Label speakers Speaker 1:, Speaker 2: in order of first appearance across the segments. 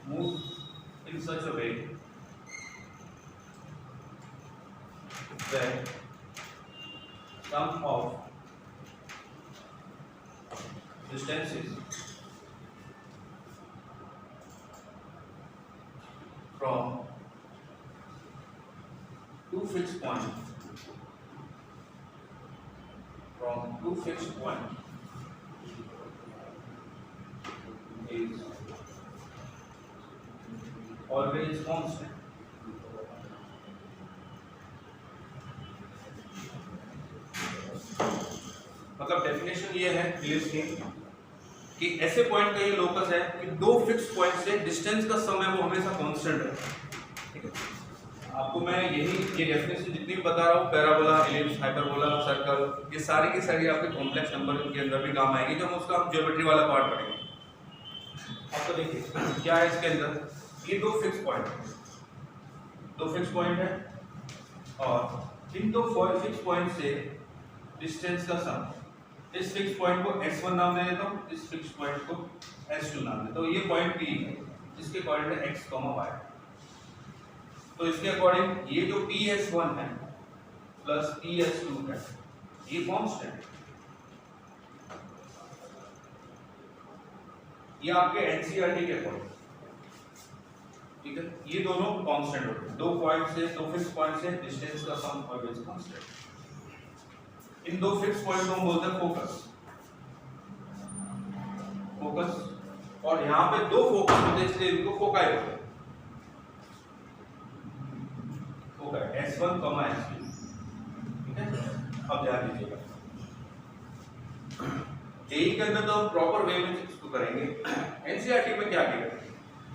Speaker 1: move in such a way that sum of distances from two fixed points is always constant. मतलब definition ये है ellipse की कि ऐसे पॉइंट का ये लोकस है कि दो फिक्स पॉइंट से डिस्टेंस का सम है वो हमेशा कांस्टेंट है। ठीक है, आपको मैं ये डेफिनेशन जितनी भी बता रहा हूँ, पैराबोला, इलिप्स, हाइपरबोला, सर्कल, ये सारी की सारी आपके कॉम्प्लेक्स नंबर के अंदर भी काम आएगी जब उसका हम ज्योमेट्री वाला पार्ट पढ़ेंगे। आपको देखिए क्या है इसके अंदर, ये दो फिक्स पॉइंट है और इन दो फिक्स पॉइंट से डिस्टेंस का सम, इस फिक्स पॉइंट को x1 नाम दे देता हूँ, इस फिक्स पॉइंट को s2 नाम देता हूँ। ये पॉइंट P है, इसके कोऑर्डिनेट x, y। तो इसके अकॉर्डिंग ये जो PS1 है प्लस PS2 है ये कांस्टेंट है। ये आपके एनसीईआरटी के अकॉर्डिंग, ठीक है, ये दोनों कांस्टेंट होते हैं। दो पॉइंट से, दो फिक्स पॉइंट से डिस्टेंस का सम ऑलवेज कांस्टेंट। इन दो फिक्स पॉइंट को हम बोलते हैं फोकस, और यहाँ पे दो फोकस होते हैं इसलिए इनको फोकाई बोलते हैं। Foci S1, S2। ठीक है, अब ध्यान दीजिएगा, जेई के अंदर तो हम प्रॉपर वे में इसको करेंगे। एनसीईआरटी में क्या किया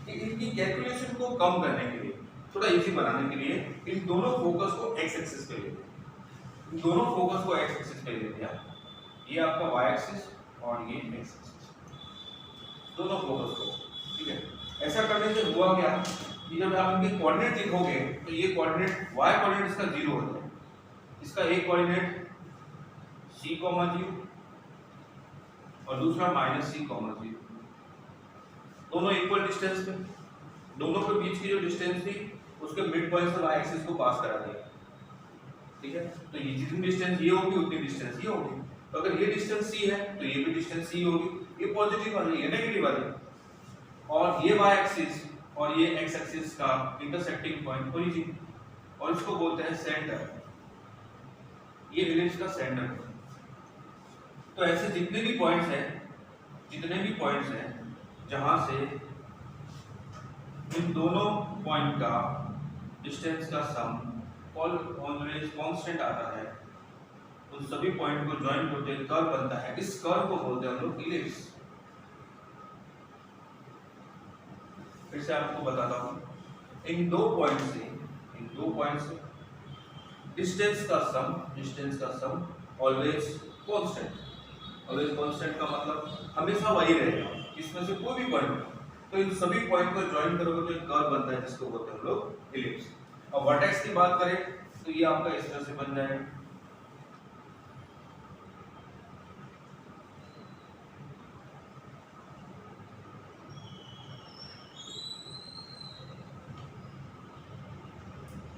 Speaker 1: कि इनकी कैलकुलेशन को कम करने के लिए, थोड़ा इजी बनाने के लिए इन दोनों फोकस को एक्स एक्सिस पे ले लिया। दोनों फोकस को एक्स एक्सिस पे ले लिया, ये आपका वाई एक्सिस और ये एक्स एक्सिस, दोनों फोकस को। ठीक है, ऐसा करने से हुआ क्या कि जब आप इनके कोऑर्डिनेट लिखोगे तो ये कोऑर्डिनेट वाई कोऑर्डिनेट इसका 0 होता है, इसका एक कोऑर्डिनेट c, 0 और दूसरा -c, 0। दोनों इक्वल डिस्टेंस पे, दोनों के बीच की जो डिस्टेंस थी उसके मिड पॉइंट से वाई एक्सिस को पास करा दिया। ठीक है, तो ये जितनी डिस्टेंस ये होगी उतनी डिस्टेंस ये होगी। तो अगर ये डिस्टेंस c है तो ये भी डिस्टेंस c होगी, ये पॉजिटिव वाली है, नेगेटिव वाली। और ये y एक्सिस और ये x एक्सिस का इंटरसेक्टिंग पॉइंट ओरिजिन, और इसको बोलते हैं सेंटर। ये इलिप्स का सेंटर है। तो ऐसे जितने भी पॉइंट्स हैं जहां से इन दोनों पॉइंट का डिस्टेंस का सम ऑलवेज कांस्टेंट आता है, उन सभी पॉइंट को ज्वाइन करते हुए कर्व बनता है। इस कर्व को बोलते हैं हम लोग इलिप्स। फिर से आपको बताता हूं, इन दो पॉइंट से डिस्टेंस का सम ऑलवेज कांस्टेंट का मतलब हमेशा वही रहेगा, इसमें से कोई भी पॉइंट। तो इन सभी पॉइंट को ज्वाइन करोगे तो एक कर्व बनता है जिसको बोलते हैं हम लोग इलिप्स। और वर्टेक्स की बात करें तो ये आपका इस तरह से बन जाएगा।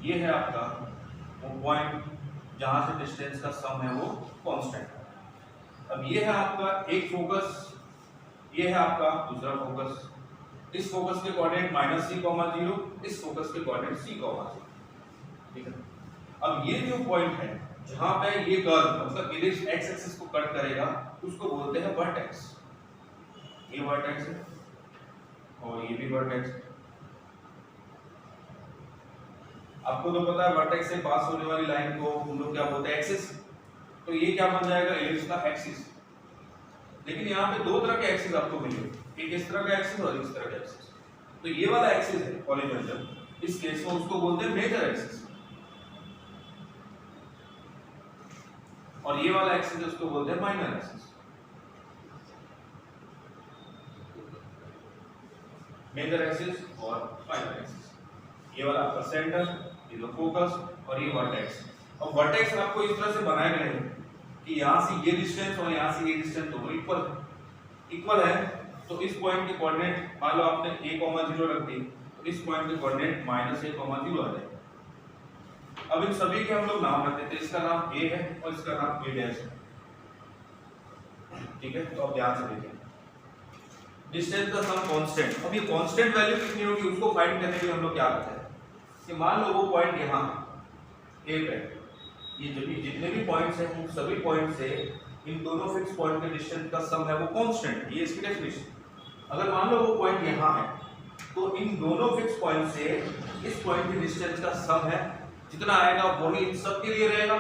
Speaker 1: ये है आपका वो पॉइंट जहां से डिस्टेंस का सम है वो कांस्टेंट है। अब ये है आपका एक फोकस, ये है आपका दूसरा फोकस। इस फोकस के कोऑर्डिनेट -c, 0, इस फोकस के कोऑर्डिनेट c, 0। ठीक है, अब ये जो पॉइंट है जहां पे ये कर्व मतलब इलिप्स x एक्सिस को कट करेगा उसको बोलते हैं वर्टेक्स। ये वर्टेक्स है और ये भी वर्टेक्स है। आपको तो पता है वर्टेक्स से पास होने वाली लाइन को हम लोग क्या बोलते हैं, एक्सिस। तो ये क्या बन जाएगा, इलिप्स का एक्सिस। लेकिन यहाँ पे दो तरह के एक्सिस आपको मिलेंगे, एक इस तरह का एक्सिस और इस तरह का एक्सिस। तो ये वाला एक्सिस है हॉरिजॉन्टल, इस केस में उसको बोलते हैं मेजर एक्सिस, और ये वाला एक्सिस उसको बोलते हैं माइनर एक्सिस। मेजर एक्सिस और माइनर एक्सिस, ये वाला आपका सेंटर, ये लो फोकस, और ये वर्टेक्स। और वर्टेक्स आपको इस तरह से बनाए गए हैं कि यहाँ से ये डिस्टेंस और यहाँ से ये डिस्टेंस दोनों इक्वल है। तो इस पॉइंट के कोऑर्डिनेट मान लो आपने a,0 रख दी, तो इस पॉइंट के कोऑर्डिनेट -a,0 आ जाएगा। अब इन सभी के हम लोग नाम रख देते हैं, इसका नाम a है और इसका नाम a' है, ठीक है। तो अब ध्यान से देखिए, डिस्टेंस का सम कांस्टेंट। अब ये कांस्टेंट वैल्यू कितनी होगी उसको फाइंड करने के लिए हम लोग क्या करते हैं कि मान लो वो पॉइंट यहाँ a पे, ये जो भी जितने भी पॉइंट्स हैं उन सभी पॉइंट से इन दोनों फिक्स पॉइंट के डिस्टेंस का सम है वो कांस्टेंट है, ये इसकी डेफिनेशन। अगर मान लो वो पॉइंट यहाँ है तो इन दोनों फिक्स पॉइंट से इस पॉइंट के डिस्टेंस का सम है, जितना आएगा वही इन सब के लिए रहेगा,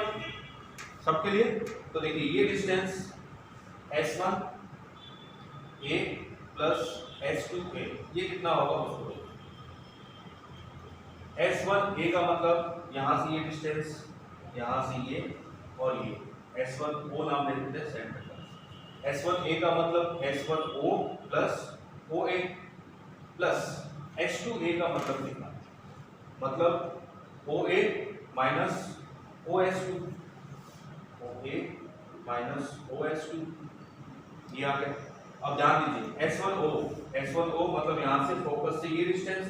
Speaker 1: सबके लिए। तो देखिए ये distance s1 a plus s2 a, ये कितना होगा उसको s1 a का मतलब यहाँ से ये डिस्टेंस, यहाँ से ये और ये s1 o नाम दे देते हैं सेंटर का। s1 a का मतलब s1 o plus o a plus s2 a का मतलब कितना, मतलब o a minus o s2, o a minus o s2, ये आ गया। अब ध्यान दीजिए S1O मतलब यहाँ से फोकस से ये डिस्टेंस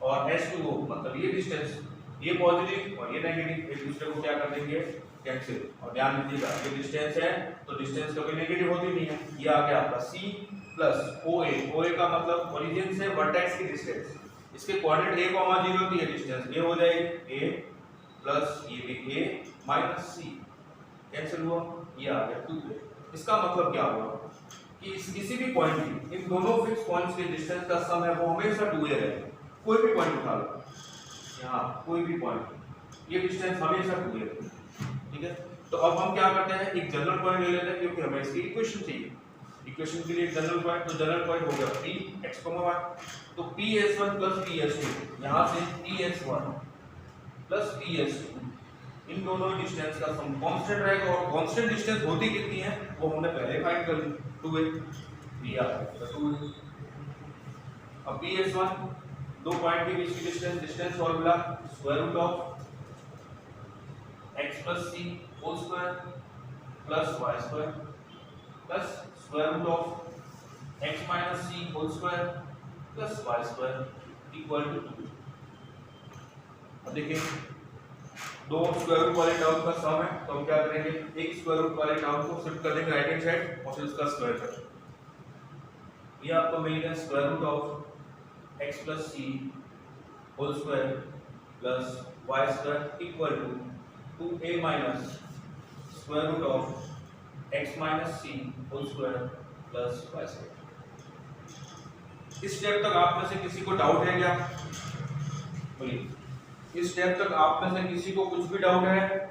Speaker 1: और S2O मतलब ये डिस्टेंस, ये पॉजिटिव और ये नेगेटिव एक दूसरे को क्या कर देंगे, कैंसिल। और ध्यान दीजिएगा ये डिस्टेंस है तो डिस्टेंस कभी नेगेटिव होती नहीं है, ये आ गया आपका C प्लस OA का मतलब ओरिजिन से वर्टेक्स की डिस्टेंस, इसके कोऑर्डिनेट a,0 होती है, डिस्टेंस a हो जाएगी a प्लस ये भी a माइनस C, कैंसिल हुआ, ये आ गया 2a। इसका मतलब क्या हुआ कि किसी भी पॉइंट की इन दोनों फिक्स पॉइंट्स के डिस्टेंस का सम है वो हमेशा 2a रहेगा। कोई भी पॉइंट उठा लो यहाँ, कोई भी पॉइंट, ये डिस्टेंस हमेशा 2a रहेगा, ठीक है। तो अब हम क्या करते हैं, एक जनरल पॉइंट ले लेते हैं क्योंकि हमें इसकी इक्वेशन चाहिए। इक्वेशन के लिए एक जनरल पॉइंट, तो जनरल पॉइंट हो गया p x, y, तो ps1 प्लस ps2, यहाँ से ps1 प्लस ps2, इन दोनों डिस्टेंस का सम कांस्टेंट रहेगा और कांस्टेंट डिस्टेंस होती कितनी है वो हमने पहले फाइंड कर ली, 2a, ये आ गया 2a। अब ps1 दो पॉइंट के बीच की distance formula square root of x plus c whole square plus y square plus square root of x minus c whole square plus y square equal to 2। अब देखिए दो स्क्वायर रूट वाले term का सम है तो हम क्या करेंगे, एक स्क्वायर रूट वाले टर्म को शिफ्ट कर देंगे राइट हैंड साइड और फिर उसका स्क्वायर करेंगे। ये आपको मिल गया square root of x plus c whole square plus y square equal to 2a minus square root of x minus c whole square plus y square. इस स्टेप तक आप में से किसी को डाउट है क्या, बोलिए। इस स्टेप तक आप में से किसी को कुछ भी डाउट है?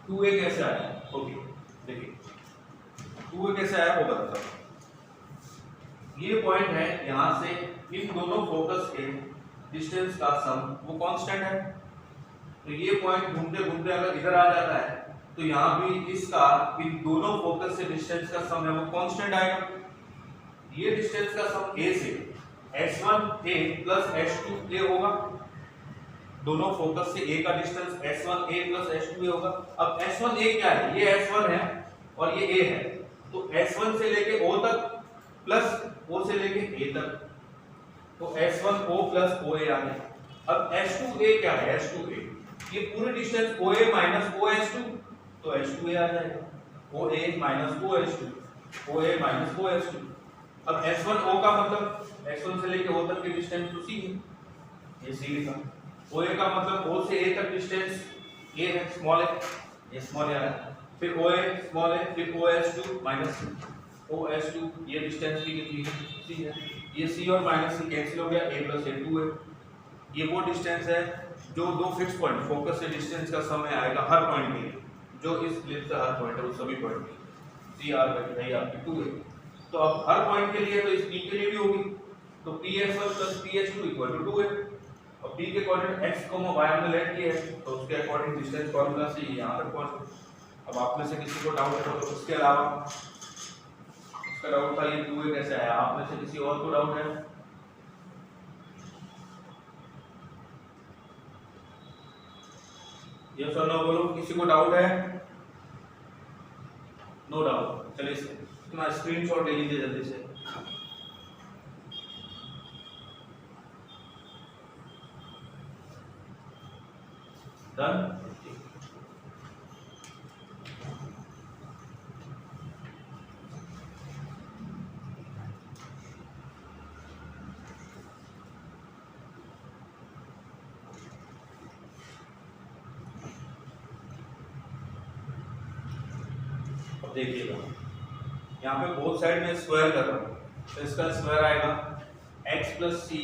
Speaker 1: टू ए कैसे आया, ओके देखिए 2a कैसे आया वो बताता हूं। ये पॉइंट है, यहां से इन दोनों फोकस के डिस्टेंस का सम वो कांस्टेंट है, तो ये पॉइंट घूमते घूमते अगर इधर आ जाता है तो यहाँ भी इसका इन दोनों फोकस से डिस्टेंस का सम है वो कांस्टेंट आएगा। ये डिस्टेंस का सम a से s1a प्लस s2a होगा, दोनों फोकस से a का डिस्टेंस s1a प्लस s2a होगा। अब s1a क्या है, ये s1 है और ये a है, तो s1 से लेके o तक प्लस o से लेके a तक, तो s1o प्लस oa आ गया। अब s2a क्या है, s2a ये पूरी डिस्टेंस oa माइनस os2, तो h2a आ जाएगा, oa minus os2, oa minus os2। अब s1o का मतलब s1 से लेके o तक की डिस्टेंस तो c है, ये c लिखा। oa का मतलब o से a तक डिस्टेंस a है, स्मॉल है, ये स्मॉल है। फिर oa स्मॉल है, फिर os2 माइनस os2, ये डिस्टेंस की कितनी है, c है। ये c और माइनस c कैंसिल हो गया, a प्लस a2 है। ये वो डिस्टेंस है जो दो फिक्स पॉइंट फोकस से डिस्टेंस का समय आएगा हर पॉइंट के लिए, जो इस क्लिप से हर पॉइंट है वो सभी पॉइंट के लिए c r वही आपकी 2 है। तो अब हर पॉइंट के लिए तो इस p के लिए भी होगी, तो ps1 plus ps2 equal to 2 है। अब p के कोऑर्डिनेट x, y हमने लेट किया है तो उसके अकॉर्डिंग डिस्टेंस फार्मूला से यहां तक पहुंचे। अब आप में से किसी को डाउट है तो उसके अलावा इसका डाउट था ये 2a कैसे आया, आप में से किसी और को डाउट है? यस और नो बोलो, किसी को डाउट है? No doubt. चलिए इतना स्क्रीनशॉट ले लीजिए जल्दी से। डन। देखिएगा यहाँ पे बोथ साइड में स्क्वायर कर रहा हूँ, तो इसका स्क्वायर आएगा x plus C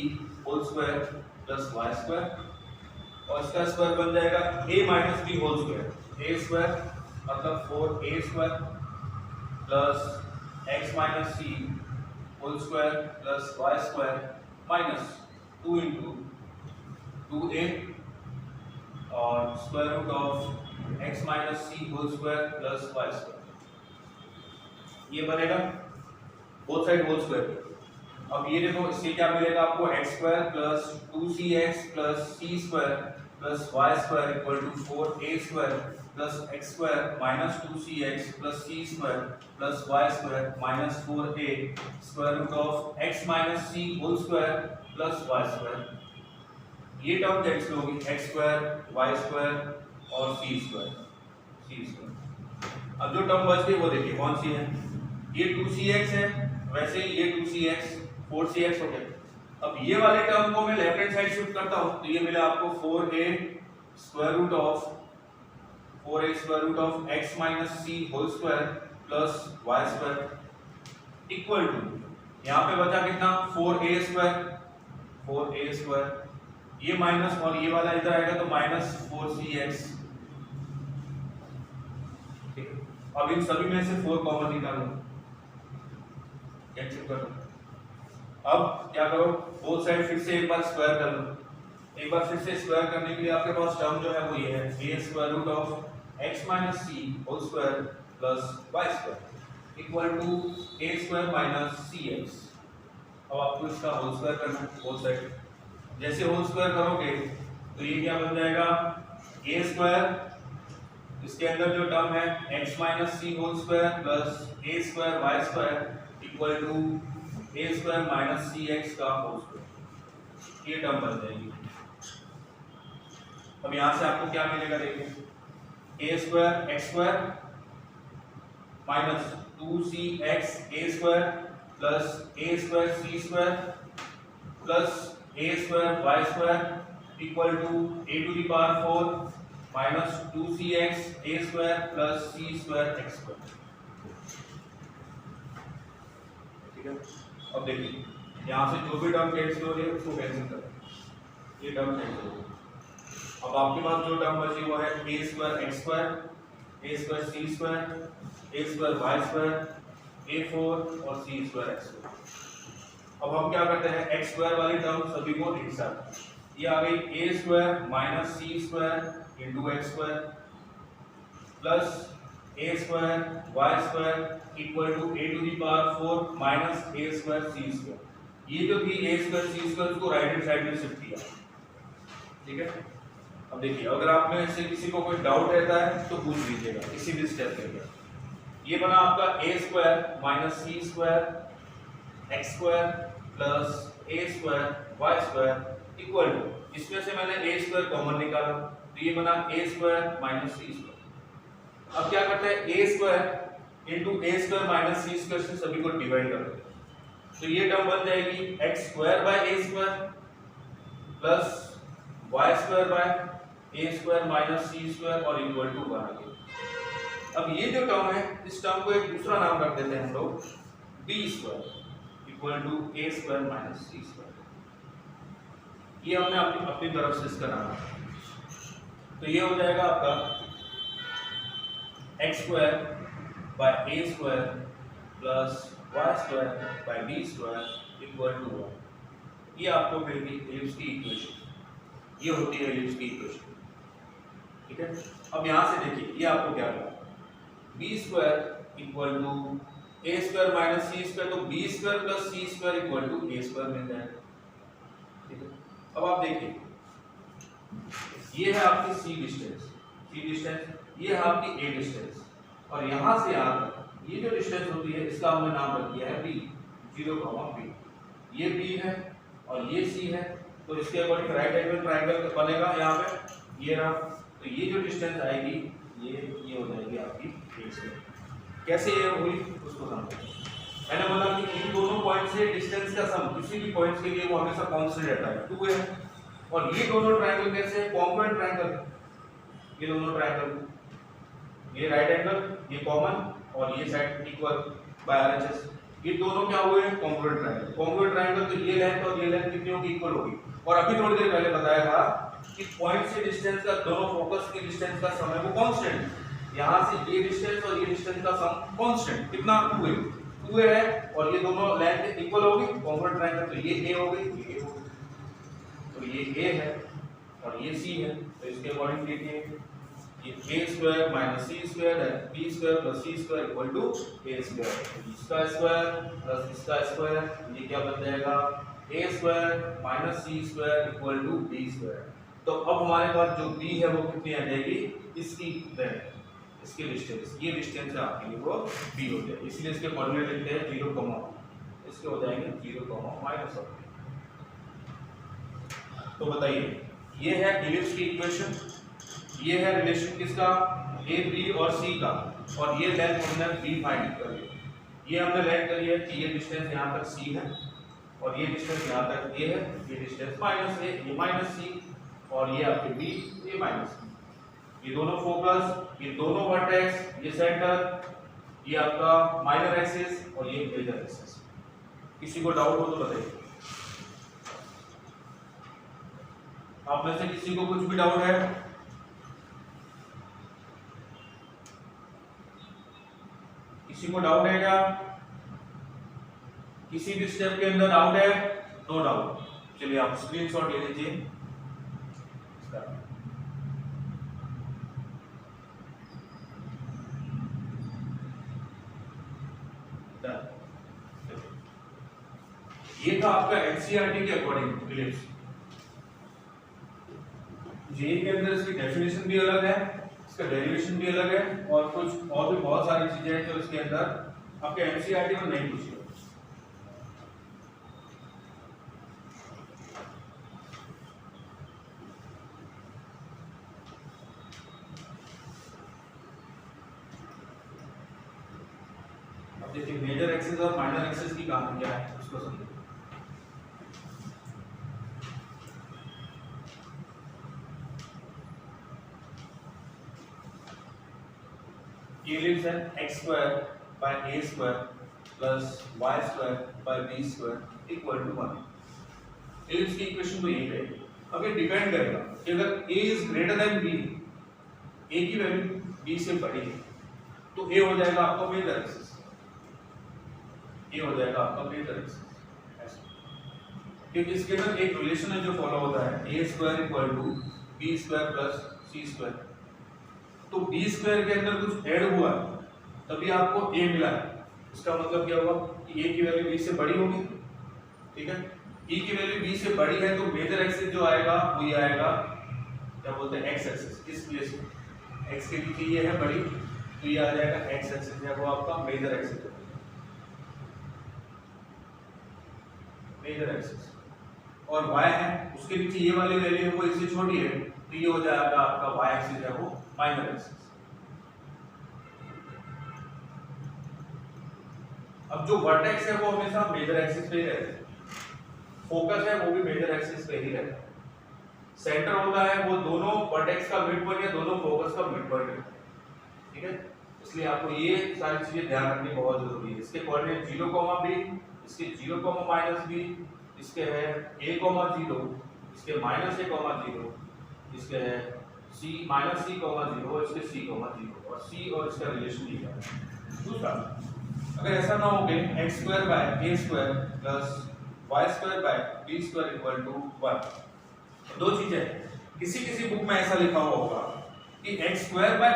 Speaker 1: whole square plus Y square, और इसका स्क्वायर बन जाएगा a minus B whole square. A square मतलब 4a square plus x minus C whole square plus Y square minus 2 into 2a और square root of x minus C whole square plus Y square. ये बनेगा both side whole square. अब ये देखो इससे क्या मिलेगा आपको, x square plus 2cx plus c square plus y square equal to 4a square plus x square minus 2cx plus c square plus y square minus 4a square root of x minus c whole square plus y square. ये term cancel होगी, x square y square और c square. अब जो term बच गई वो देखिए कौन सी है, ये 2cx है, वैसे ही ये 2cx 4cx हो गया। अब ये वाले टर्म को मैं लेफ्ट हैंड साइड शिफ्ट करता हूं तो ये मिला आपको 4a square root of x minus c whole square plus y square equal to, यहां पे बचा कितना 4a स्क्वायर, ये माइनस और ये वाला इधर आएगा तो माइनस 4cx। अब इन सभी में से 4 कॉमन निकालो, कैंसिल कर दो। अब क्या करो, बोथ साइड फिर से एक बार स्क्वायर कर लो। एक बार फिर से स्क्वायर करने के लिए आपके पास टर्म जो है वो ये है, a square root of x minus c whole square plus y square equal to a square minus cx। अब आपको इसका होल स्क्वायर करना है बोथ साइड। जैसे होल स्क्वायर करोगे तो ये क्या बन जाएगा, a स्क्वायर, इसके अंदर जो टर्म है x minus C whole square plus a square y square equal to a square minus C X का होल स्क्वायर, ये टर्म बन जाएगी। अब यहां से आपको क्या मिलेगा देखिए, a square x square minus 2cx a square plus a square c square plus a square y square equal to a to the power 4 minus 2cx a square plus c square x square. ठीक है, अब देखिए यहाँ से जो भी term cancel हो रही है उसको कैंसिल करें, ये टर्म कैंसिल हो गई। अब आपके पास जो टर्म बची वो है a square x square, a square c square, a square y square, a4 और c स्क्वायर x स्क्वायर। अब हम क्या करते हैं, x स्क्वायर वाली टर्म सभी को एक साथ, ये आ गई a square minus c square into x square plus a square y square equal to a to the power 4 minus a square c square. ये जो थी a स्क्वायर c स्क्वायर को राइट हैंड साइड में shift किया। ठीक है, अब देखिए अगर आप में से किसी को कोई डाउट रहता है तो पूछ लीजिएगा किसी भी स्टेप के लिए। ये बना आपका a square minus c square x square plus a square y square equal to, इसमें से मैंने a स्क्वायर कॉमन निकाला तो ये बना a square minus c square. अब क्या करते हैं, a square into a square minus c square से सभी को डिवाइड कर देते हैं तो ये टर्म बन जाएगी x square by a square plus y square by a square minus c square और इक्वल टू 1 आ गया। अब ये जो टर्म है इस टर्म को एक दूसरा नाम रख देते हैं हम लोग b square equal to a square minus c square. ये हमने अपनी तरफ से इसका नाम रखा तो ये हो जाएगा आपका x square by a square plus y square by b square equal to 1। ये आपको मिल गई एलिप्स की इक्वेशन, ये होती है एलिप्स की इक्वेशन। ठीक है, अब यहां से देखिए ये आपको क्या मिला, b square equal to a square minus c square, तो b square plus c square equal to a square मिल जाएगा। ठीक है, अब आप देखिए ये है आपकी c डिस्टेंस, सी डिस्टेंस, ये है आपकी ए डिस्टेंस, और यहाँ से यहाँ तक ये जो डिस्टेंस होती है इसका हमने नाम रख दिया है बी, 0, बी। ये बी है और ये सी है, तो इसके अकॉर्डिंग राइट एंगल ट्रायंगल बनेगा यहाँ पे, ये रहा। तो ये जो डिस्टेंस आएगी ये हो जाएगी आपकी ए से। कैसे ये हुई उसको समझो। मैंने बोला कि इन दोनों पॉइंट से डिस्टेंस का सम किसी भी पॉइंट के लिए वो हमेशा कांस्टेंट रहता है, 2 है। और ये दोनों ट्रायंगल कैसे है, कॉन्ग्रुएंट ट्रायंगल, ये दोनों ट्रायंगल, ये राइट एंगल, ये कॉमन और ये साइड इक्वल बाय आरएचएस, ये दोनों क्या हुए हैं, कॉन्ग्रुएंट ट्रायंगल। कॉन्ग्रुएंट ट्रायंगल तो ये लेंथ और ये लेंथ कितनी होगी, इक्वल होगी। और अभी थोड़ी देर पहले बताया था कि पॉइंट से डिस्टेंस का, दोनों फोकस की डिस्टेंस का सम है वो कांस्टेंट। यहां से ये डिस्टेंस और ये डिस्टेंस का सम कांस्टेंट कितना, 2 है, और ये दोनों लेंथ इक्वल होगी, कॉन्ग्रुएंट ट्रायंगल, तो ये ए हो गई, ये हो गई, तो ये ए है और ये सी है। तो इसके अकॉर्डिंग लिखिए ये a² - c² है, b² + c² = a², इसका स्क्वायर प्लस इसका स्क्वायर, ये क्या बन जाएगा, a² - c² = b²। तो अब हमारे पास जो b है वो कितनी आ जाएगी, इसकी लेंथ, इसकी डिस्टेंस, ये डिस्टेंस है आपके लिए वो b हो जाएगी। इसलिए इसके कोऑर्डिनेट लिखते हैं 0, इसके हो जाएंगे 0, -1। तो बताइए, ये है इलिप्स की इक्वेशन, ये है रिलेशन किसका, ए बी और सी का, और ये लेंथ हमने b फाइंड कर लिया। ये हमने लेंथ कर लिया कि ये डिस्टेंस यहाँ तक c है और ये डिस्टेंस यहाँ तक a है, ये डिस्टेंस -a, ये -c, और ये आपके b, ये -b। ये दोनों फोकस, ये दोनों वर्टेक्स, ये सेंटर, ये आपका माइनर एक्सिस और ये मेजर एक्सिस। किसी को डाउट हो तो बताइए, आप में से किसी को कुछ भी डाउट है? किसी को डाउट है क्या? किसी भी स्टेप के अंदर डाउट है? नो डाउट, चलिए आप स्क्रीनशॉट ले लीजिए। ये था आपका एनसीईआरटी के अकॉर्डिंग इलिप्स। जेईई के अंदर इसकी डेफिनेशन भी अलग है, इसका डेरिवेशन भी अलग है, और कुछ और भी बहुत सारी चीजें हैं जो इसके अंदर आपके एनसीईआरटी में नहीं पूछी। अब देखिए मेजर एक्सिस और माइनर एक्सिस की कहानी क्या है उसको समझिए। इलिप्स है x² / a² + y² / b² = 1। Ellipse की इक्वेशन तो यही रहेगी। अब ये डिपेंड करेगा कि अगर a is greater than b, a की वैल्यू b से बड़ी है, तो a हो जाएगा आपका मेजर एक्सिस, a हो जाएगा आपका मेजर एक्सिस। क्योंकि इसके अंदर एक रिलेशन है जो फॉलो होता है, a² = b² + c²। तो b² के अंदर कुछ ऐड हुआ तभी आपको a मिला है। इसका मतलब क्या हुआ कि a की वैल्यू b से बड़ी होगी, ठीक है। e की वैल्यू b से बड़ी है तो मेजर एक्सिस जो आएगा वो ये आएगा, क्या बोलते हैं, x एक्सिस। इस प्लेस में x के नीचे ये है बड़ी, तो ये आ जाएगा x एक्सिस है, वो आपका मेजर एक्सिस है, मेजर एक्सिस। और y है उसके नीचे ये वाली वैल्यू है वो इससे छोटी है, तो ये हो जाएगा आपका y एक्सिस है वो माइनर एक्सिस। अब जो वर्टेक्स है वो हमेशा मेजर एक्सिस पे ही रहता है, फोकस है वो भी मेजर एक्सिस पे ही रहता है, सेंटर होता है वो दोनों वर्टेक्स का मिड पॉइंट या दोनों फोकस का मिड पॉइंट है, ठीक है। इसलिए आपको ये सारी चीजें ध्यान रखनी बहुत जरूरी है। इसके कोऑर्डिनेट 0, b, इसके 0, -b, इसके है a, 0, इसके -a, 0, इसके है c, -c, 0, इसके c, 0, और c और इसका रिलेशन दिया है। दूसरा, अगर ऐसा ना हो कि x² / a² + y² / b² = 1, दो चीजें, किसी बुक में ऐसा लिखा हुआ होगा कि x² / b²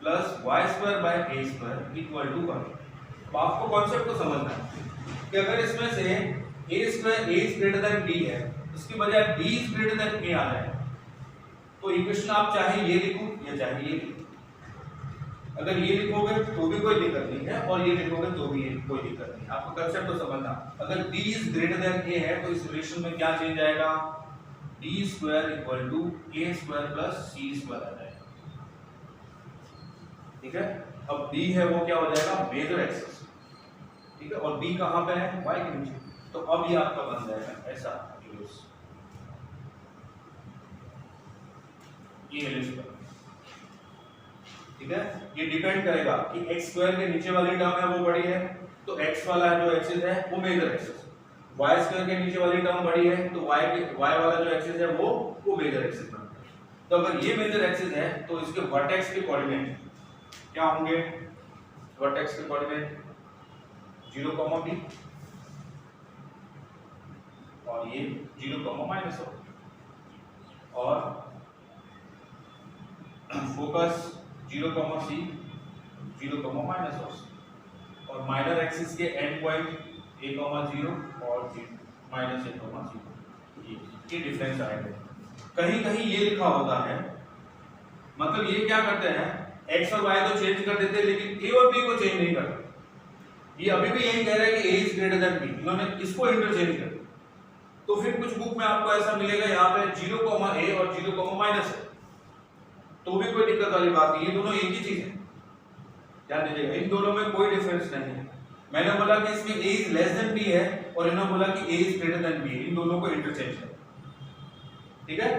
Speaker 1: + y² / a² = 1। अब आपको कॉन्सेप्ट को समझना है कि अगर इसमें से a² a is greater than b है, इसकी बजाय b is greater than a आ जाए, तो इक्वेशन आप चाहे ये लिखो या चाहे ये लिखो, अगर ये लिखोगे तो भी कोई दिक्कत नहीं है और ये लिखोगे तो भी कोई दिक्कत नहीं है। आपको कंसेप्ट तो समझना, अगर b is greater than a है तो इस रिलेशन में क्या चेंज आएगा, b square equal to a square plus c square आ जाएगा। ठीक है, अब b है वो क्या हो जाएगा, मेजर एक्सिस। ठीक है, और b कहां पे है, y के नीचे, तो अब ये आपका बन जाएगा ऐसा ये लिस्ट पर। ठीक है, ये डिपेंड करेगा कि x स्क्वायर के नीचे वाली टर्म है वो बड़ी है तो x वाला जो एक्सिस है वो मेजर एक्सिस, y स्क्वायर के नीचे वाली टर्म बड़ी है तो y वाला जो एक्सिस है वो मेजर एक्सिस बनता है। तो अगर ये मेजर एक्सिस है तो इसके वर्टेक्स के कोऑर्डिनेट क्या होंगे, वर्टेक्स के कोऑर्डिनेट 0, b और ये 0, -1 और फोकस 0, c 0, -1 और माइनर एक्सिस के एंड पॉइंट a, 0 और -a, 0 ये डिफरेंस आएगा। कहीं कहीं ये लिखा होता है, मतलब ये क्या करते हैं x और y तो चेंज कर देते हैं लेकिन a और b को चेंज नहीं करते। ये अभी भी यही कह रहा है कि a is greater than b, इन्होंने इसको इंटरचेंज कर दिया। तो फिर कुछ बुक में आपको ऐसा मिलेगा यहाँ पे 0, a और 0, -a, तो भी कोई दिक्कत वाली बात नहीं, ये दोनों एक ही चीज है, ध्यान दीजिएगा, इन दोनों में कोई डिफरेंस नहीं है। मैंने बोला कि इसमें a is less than b है और इन्होंने बोला कि a is greater than b, इन दोनों को इंटरचेंज करो। ठीक है,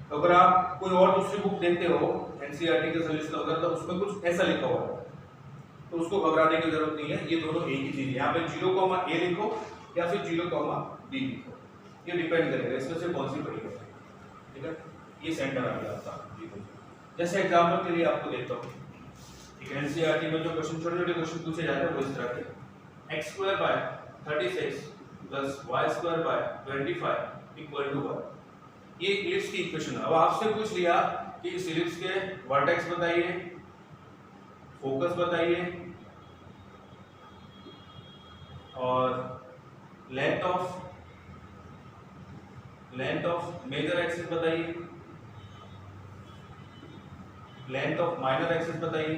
Speaker 1: तो अगर आप कोई और दूसरी बुक देखते हो एनसीईआरटी के सॉल्यूशन वगैरह तो उसमें कुछ ऐसा लिखा हुआ है तो उसको घबराने की जरूरत नहीं है, ये दोनों एक ही चीज है। यहाँ पे 0, a लिखो या फिर 0, b लिखो, ये डिपेंड करेगा इसमें से कौन सी बड़ी है। ठीक है, ये सेंटर आ गया आपका। जैसे एग्जांपल के लिए आपको देता हूँ, ठीक है, एनसीईआरटी में जो क्वेश्चन छोटे-छोटे क्वेश्चन पूछे जाते हैं वो इस तरह के x² by 36 plus y² by 25 equal to 1। ये इलिप्स की इक्वेशन है। अब आपसे पूछ लिया कि इस इलिप्स के वर्टेक्स बताइए, फोकस बताइए और लेंथ ऑफ मेजर एक्सिस बताइए, लेंथ ऑफ माइनर एक्सिस बताइए,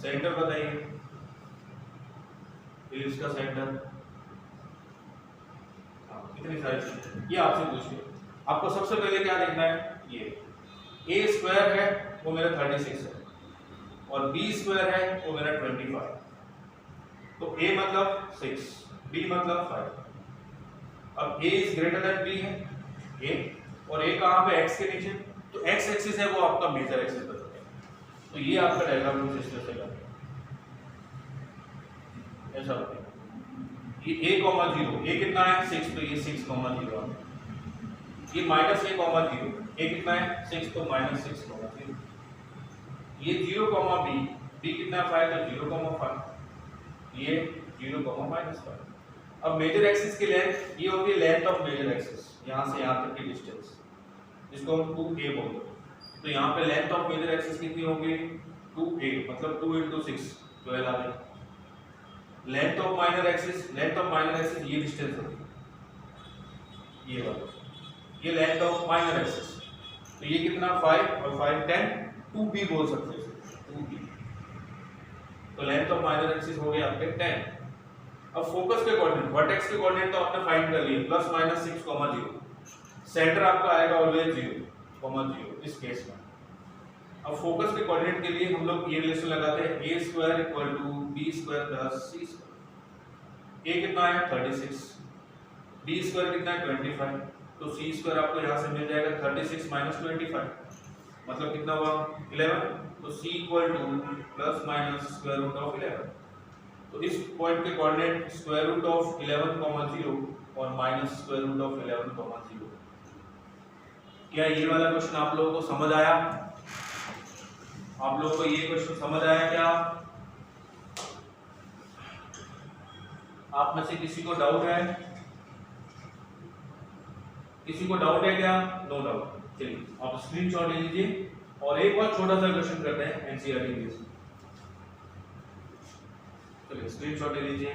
Speaker 1: सेंटर बताइए, इलिप्स का सेंटर, इतनी सारी चीजें ये आपसे पूछ लिया। आपको सबसे पहले क्या देखना है, ये a स्क्वायर है वो मेरा 36 है और b स्क्वायर है वो मेरा 25, तो a मतलब 6, b मतलब 5। अब a is greater than b है a, और a कहां पे, x के नीचे, तो x एक्सिस है वो आपका मेजर एक्सिस बन जाएगा। तो ये आपका डायग्राम कुछ इस तरह से लगेगा, ऐसा लगेगा। ये a, 0, a कितना है 6, तो ये 6, 0, ये -a, 0, a कितना है 6, तो -6, 0, ये 0, b कितना है 5, तो 0, 5, ये 0, -5। अब मेजर एक्सिस की लेंथ ये होती है लेंथ ऑफ मेजर एक्सिस, यहां से यहां तक की डिस्टेंस, जिसको हम 2a बोलते हैं। तो यहां पे लेंथ ऑफ मेजर एक्सिस कितनी होगी, 2a, मतलब 2 × 6 12 आ गई। लेंथ ऑफ माइनर एक्सिस ये डिस्टेंस होती है, ये वाला, ये लेंथ ऑफ माइनर एक्सिस, तो ये कितना 5 और 5 10, 2b बोल सकते हैं इसे, 2b। तो लेंथ ऑफ माइनर एक्सिस हो गया आपके 10। अब फोकस के कोऑर्डिनेट, वर्टेक्स के कोऑर्डिनेट तो आपने फाइंड कर लिए, +-6, 0, सेंटर आपका आएगा ऑलवेज 0, 0 इस केस में। अब फोकस के कोऑर्डिनेट के लिए हम लोग ये रिलेशन लगाते हैं a² = b² + c²। a कितना है 36, b² कितना है 25, तो c² आपको यहां से मिल जाएगा 36 - 25, मतलब कितना हुआ 11, तो c ± √11। तो इस पॉइंट के कोऑर्डिनेट √11, 0 और -√11, 0। क्या ये वाला क्वेश्चन आप लोगों को समझ आया? आप लोगों को ये क्वेश्चन समझ आया क्या? आप में से किसी को डाउट है? किसी को डाउट है क्या? No doubt. चलिए आप स्क्रीनशॉट ले लीजिए और एक और छोटा सा क्वेश्चन करते हैं एनसीईआरटी बेस्ड। चलिए स्क्रीनशॉट ले लीजिए।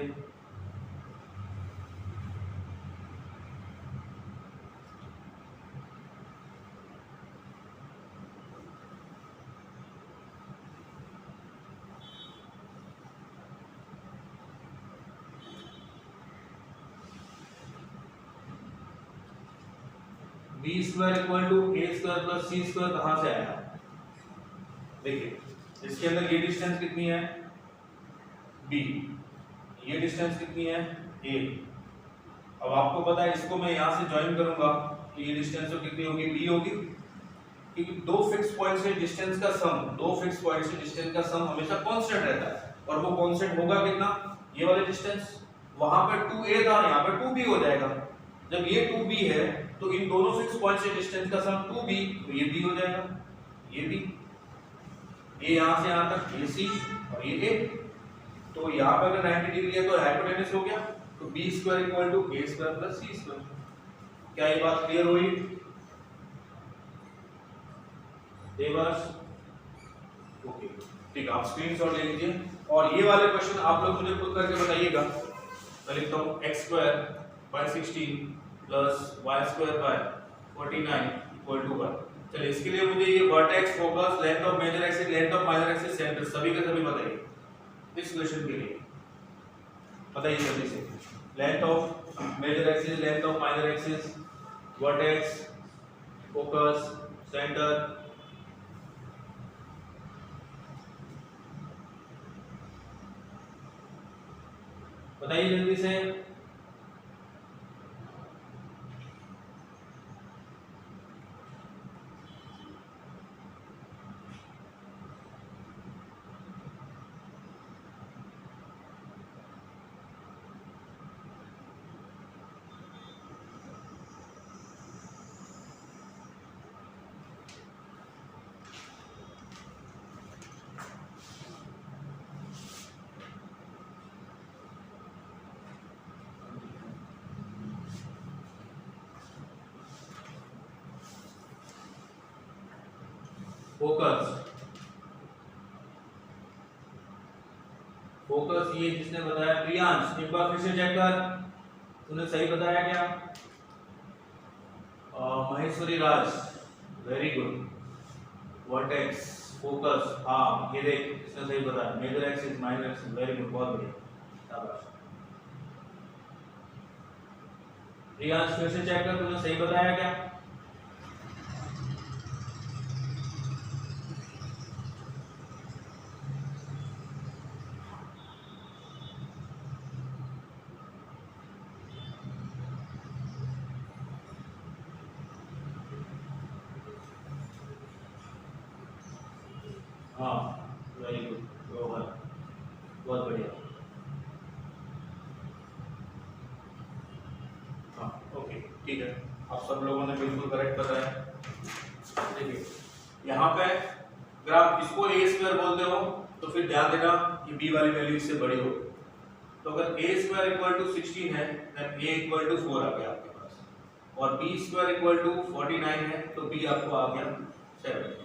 Speaker 1: B square equal to A square plus C square कहां से आया? देखिए इसके अंदर ये डिस्टेंस कितनी है b, ये डिस्टेंस कितनी है a। अब आपको पता है इसको मैं यहां से ज्वाइन करूंगा तो ये डिस्टेंस तो कितनी होगी b होगी, क्योंकि दो फिक्स पॉइंट से डिस्टेंस का सम, दो फिक्स पॉइंट से डिस्टेंस का सम हमेशा कांस्टेंट रहता है और वो कांस्टेंट होगा कितना, ये वाला डिस्टेंस। वहां पे 2a था, यहां पे 2b हो जाएगा। जब ये 2b है तो इन दोनों फिक्स पॉइंट से डिस्टेंस का सम 2b, तो ये b हो जाएगा, ये b, ये यहां से यहां तक ac और ये a। तो यहां पे अगर 90 डिग्री है तो हाइपोटेनस हो गया, तो b square equal to a square plus c square. क्या ये बात क्लियर हुई? ओके ठीक है, आप स्क्रीनशॉट ले लीजिए और ये वाले क्वेश्चन आप लोग मुझे खुद करके बताइएगा। मैं लिखता हूँ x square by 16 plus y square by 49 equal to 1। चलिए इसके लिए मुझे ये vertex, focus, length of major axis, length of minor axis, centre सभी के सभी बताइए इस क्वेश्चन के लिए। बताइए जल्दी से। Length of major axis, length of minor axis, vertex, focus, centre. बताइए जल्दी से। फोकस, फोकस ये जिसने बताया प्रियांश, एक बार फिर से चेक कर, तूने सही बताया क्या? Maheshwari Raj, very good. Vertex, focus, हाँ ये देख इसने सही बताया, major axis, minor axis, very good, बहुत बढ़िया, शाबाश। प्रियांश फिर से चेक कर, तूने सही बताया क्या? हाँ वेरी गुड रोहन, बहुत बढ़िया। हाँ ओके ठीक है, आप सब लोगों ने बिल्कुल करेक्ट बताया। देखिए यहाँ पे अगर आप इसको ए स्क्वायर बोलते हो तो फिर ध्यान देना कि बी वाली वैल्यू इससे बड़ी हो। तो अगर ए स्क्वायर इक्वल टू 16 है देन ए इक्वल टू 4 आ गया आपके पास, और बी स्क्वायर इक्वल टू 49 है तो बी आपको आ गया 7।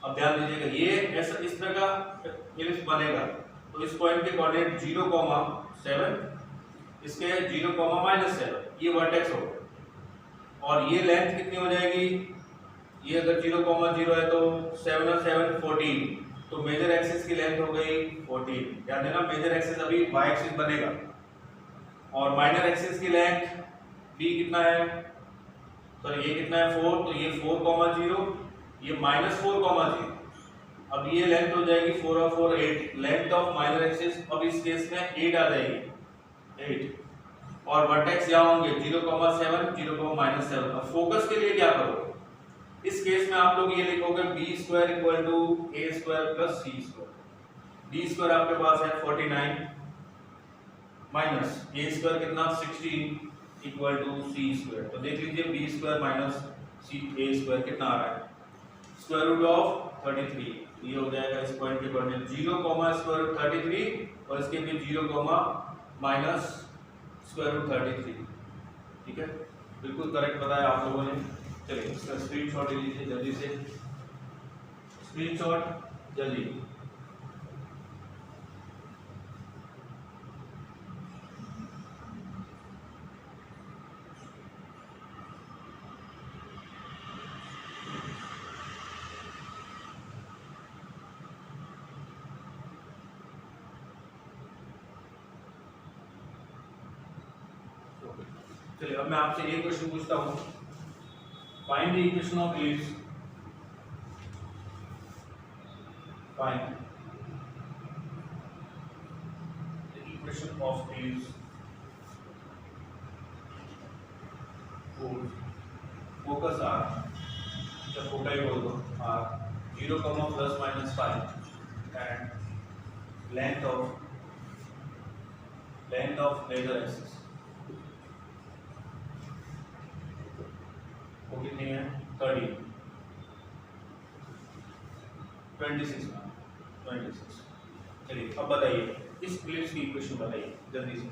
Speaker 1: अब ध्यान दीजिएगा ये ऐसा इस तरह का इलिप्स बनेगा, तो इस पॉइंट के कोऑर्डिनेट 0,7, इसके 0,-7, ये वर्टेक्स होगा। और ये लेंथ कितनी हो जाएगी, ये अगर 0,0 है तो 7 और 7 14, तो मेजर एक्सिस की लेंथ हो गई 14। ध्यान देना मेजर एक्सिस अभी y एक्सिस बनेगा, और माइनर एक्सिस की लेंथ b कितना है, सॉरी ये कितना है 4, तो ये 4,0, ये -4,0। अब ये लेंथ हो जाएगी 4 और 4 8, लेंथ ऑफ माइनर एक्सिस अब इस केस में 8 आ जाएगी 8, और वर्टेक्स यहाँ होंगे 0,7 0,-7। अब फोकस के लिए क्या करोगे, इस केस में आप लोग ये लिखोगे B square equal to A square plus C square. B square आपके पास है 49 माइनस ए स्क्वायर कितना 16 इक्वल टू सी स्क्वायर। तो देख लीजिए बी स्क्वायर माइनस सी ए स्क्वायर कितना आ रहा है, स्क्वायर रूट ऑफ 33। ये हो जाएगा इस पॉइंट के कोऑर्डिनेट 0,33 और इसके भी 0, स्क्वायर रूट 33। ठीक है, बिल्कुल करेक्ट बताया आप लोगों ने। चलिए इसका स्क्रीनशॉट ले लीजिए जल्दी से, स्क्रीनशॉट जल्दी। चलिए अब मैं आपसे एक क्वेश्चन पूछता हूँ, Find the equation of ellipse. Find the equation of ellipse. Focus R, या फोकाई बोल दो R, 0, plus minus 5 and length of major axis वो कितनी है 30 26 में 26। चलिए अब बताइए इस ellipse की इक्वेशन बताइए जल्दी से।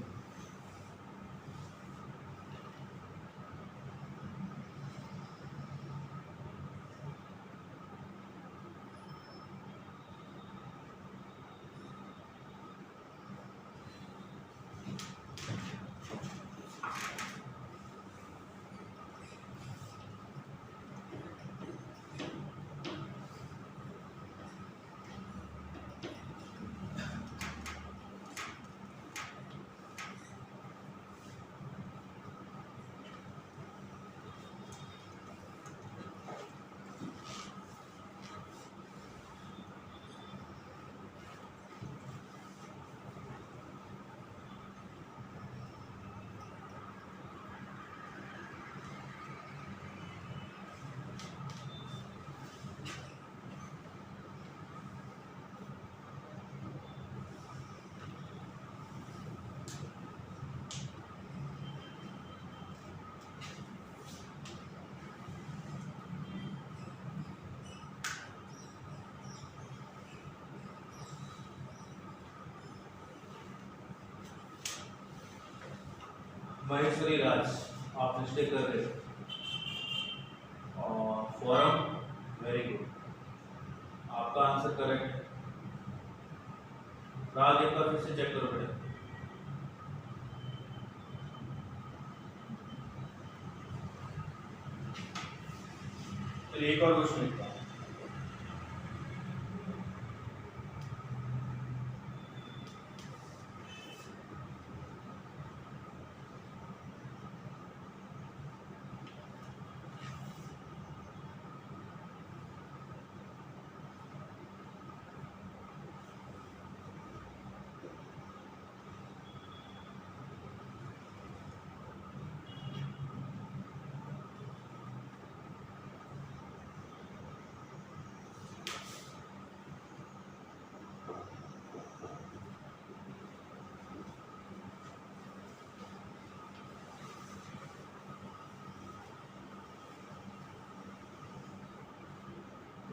Speaker 1: महेश्वरी राज आप मिस्टेक कर रहे और फॉरम वेरी गुड, आपका आंसर करेक्ट। राज एक बार फिर से चेक करो बेटा। चलिए एक और क्वेश्चन लिखता हूँ।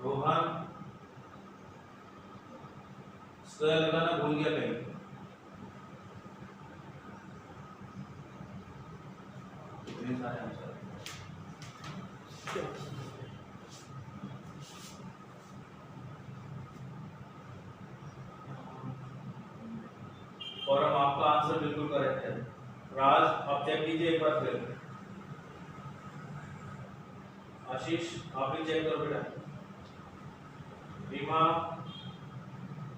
Speaker 1: रोहन स्क्वायर लगाना भूल गया कहीं। कितने सारे आंसर और हम आपका आंसर बिल्कुल करेक्ट है। राज आप चेक कीजिए एक बार फिर। आशीष आप भी चेक करो बेटा। रीमा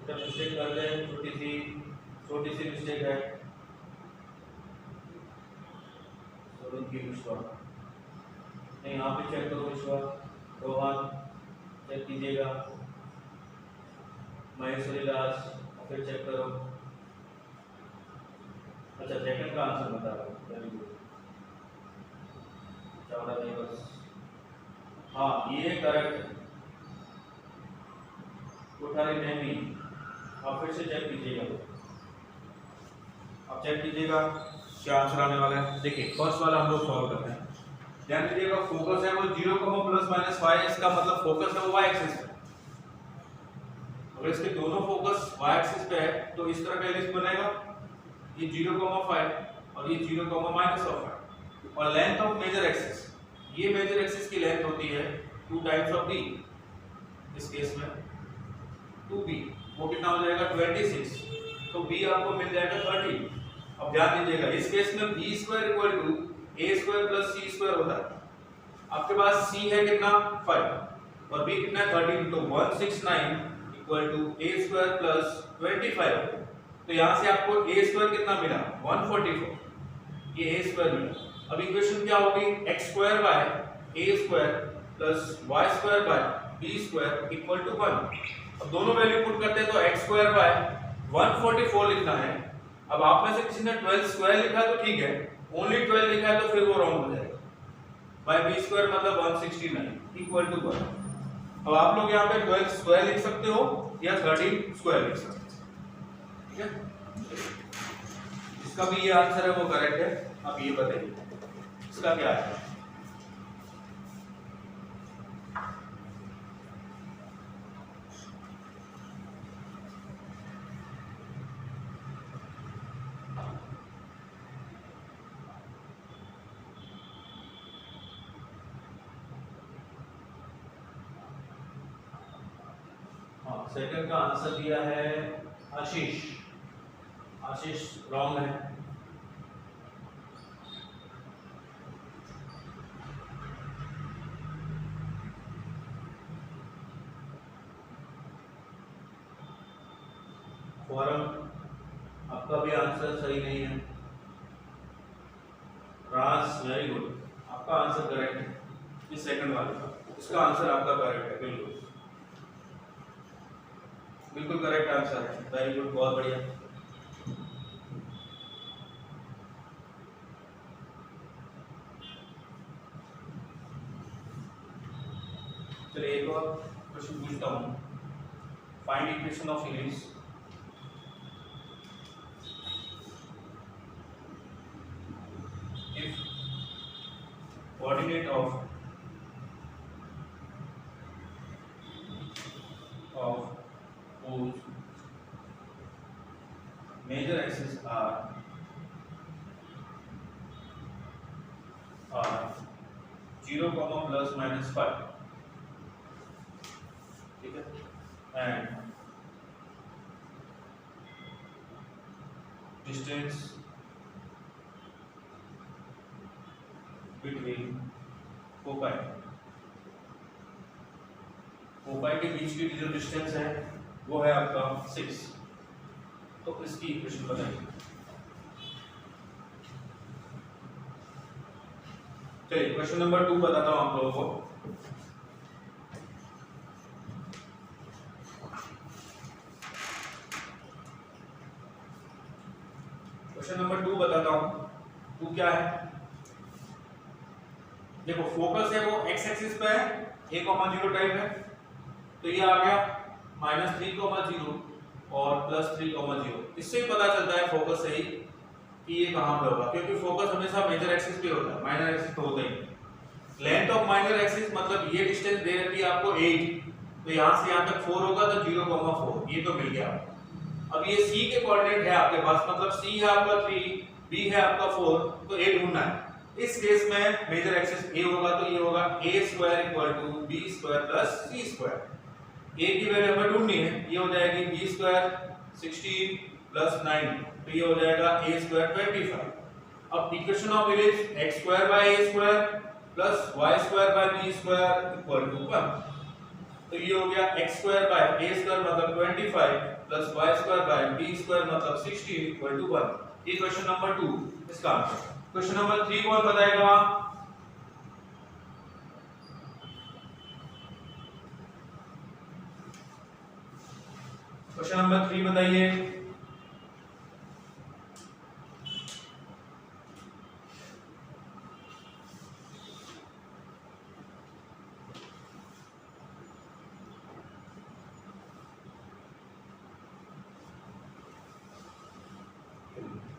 Speaker 1: जब मिस्टेक कर दे छोटी सी मिस्टेक है। की विश्वा नहीं, यहाँ पे चेक करो विश्वा। रोहन चेक कीजिएगा। महेश्वरी दास फिर चेक करो। अच्छा सेकंड का आंसर बता रहा हूँ, वेरी गुड। 14 नहीं बस, हाँ ये करेक्ट है। कोठारी नेमी आप फिर से चेक कीजिएगा। आप चेक कीजिएगा क्या आंसर आने वाला है। देखिए फर्स्ट वाला हम लोग सॉल्व करते हैं। ध्यान दीजिएगा फोकस है वो 0, प्लस माइनस 5, इसका मतलब फोकस है वो y एक्सिस पे। अगर इसके दोनों फोकस y एक्सिस पे है तो इस तरह का एलिप्स बनेगा, ये 0,5 और ये 0,-5 और लेंथ ऑफ मेजर एक्सिस, ये मेजर एक्सिस की लेंथ होती है 2 टाइम्स ऑफ b। इस केस में 2b वो कितना हो जाएगा 26, तो b आपको मिल जाएगा 30। अब ध्यान दीजिएगा इस केस में b square equal to a square plus c square होता है। आपके पास c है कितना 5 और b कितना 13, तो 169 equal to a square plus 25। तो यहां से आपको a स्क्वायर कितना मिला 144, ये a स्क्वायर मिला। अब इक्वेशन क्या होगी x square y A square plus Y square by B square equal to 1। अब दोनों वैल्यू पुट करते हैं तो x स्क्वायर बाय 144 लिखना है। अब आप में से किसी ने 12 स्क्वायर लिखा है तो ठीक है, ओनली 12 लिखा है तो फिर वो रॉन्ग हो जाएगा। बाय बी स्क्वायर मतलब 169 इक्वल टू 1। अब आप लोग यहाँ पे 12 स्क्वायर लिख सकते हो या 13 स्क्वायर लिख सकते हो, ठीक है। इसका भी ये आंसर है वो करेक्ट है। अब ये बताइए इसका क्या है। सेकंड का आंसर दिया है आशीष। आशीष रॉन्ग है। फॉरम आपका भी आंसर सही नहीं है। राज वेरी गुड, आपका आंसर करेक्ट है। इस सेकंड वाले का इसका आंसर आपका करेक्ट है, बिल्कुल बिल्कुल करेक्ट आंसर है। वेरी गुड, बहुत बढ़िया। चलिए एक और क्वेश्चन पूछता हूँ। Find equation of image. If coordinate of whose major axes are 0, plus minus 5, ठीक है, and distance between foci के बीच की जो डिस्टेंस है वो है आपका 6। तो इसकी इक्वेशन बताइए। चलिए क्वेश्चन नंबर 2 बताता हूं आप लोगों को। क्वेश्चन नंबर 2 बताता हूं। 2 क्या है, देखो फोकस है वो x एक्सिस पे है, a,0 टाइप है, तो ये आ गया -3,0 और +3,0। इससे पता चलता है फोकस से ही कि ये कहां पे होगा, क्योंकि फोकस हमेशा मेजर एक्सिस पे होता है, माइनर एक्सिस पे होता ही नहीं। लेंथ ऑफ माइनर एक्सिस मतलब ये डिस्टेंस दे रखी है आपको 8, तो यहां से यहां तक 4 होगा तो 0,4 ये तो मिल गया आपको। अब ये c के कोऑर्डिनेट है आपके पास, मतलब c है आपका 3, b है आपका 4, तो a ढूंढना है। इस केस में मेजर एक्सिस a होगा तो ये होगा a² = b² + c²। a की वैल्यू हमें ढूंढनी है, ये हो जाएगी b² 16 + 9, तो ये हो जाएगा a² 25। अब equation of image x² / a² + y² / b² = 1, तो ये हो गया x² / a² मतलब 25 + y² / b² मतलब 16 = 1। ये क्वेश्चन नंबर 2 इसका आंसर। क्वेश्चन नंबर 3 कौन बताएगा? क्वेश्चन नंबर 3 बताइए।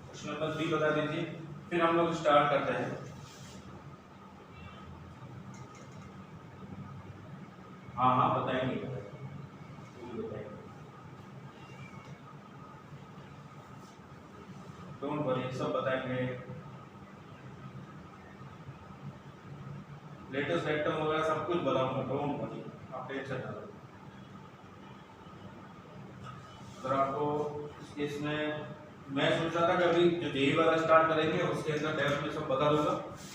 Speaker 1: क्वेश्चन नंबर 3 बता दीजिए, फिर हम लोग स्टार्ट करते हैं। हाँ बताएंगे, डोंट वरी, सब बताएंगे। लेटेस्ट वेक्टर वगैरह सब कुछ बताऊंगा, डोंट वरी, आप टेंशन ना लो। अगर आपको इस केस में मैं सोच रहा था कि अभी जो जेई वाला स्टार्ट करेंगे उसके अंदर डेप्थ में सब बता दूंगा,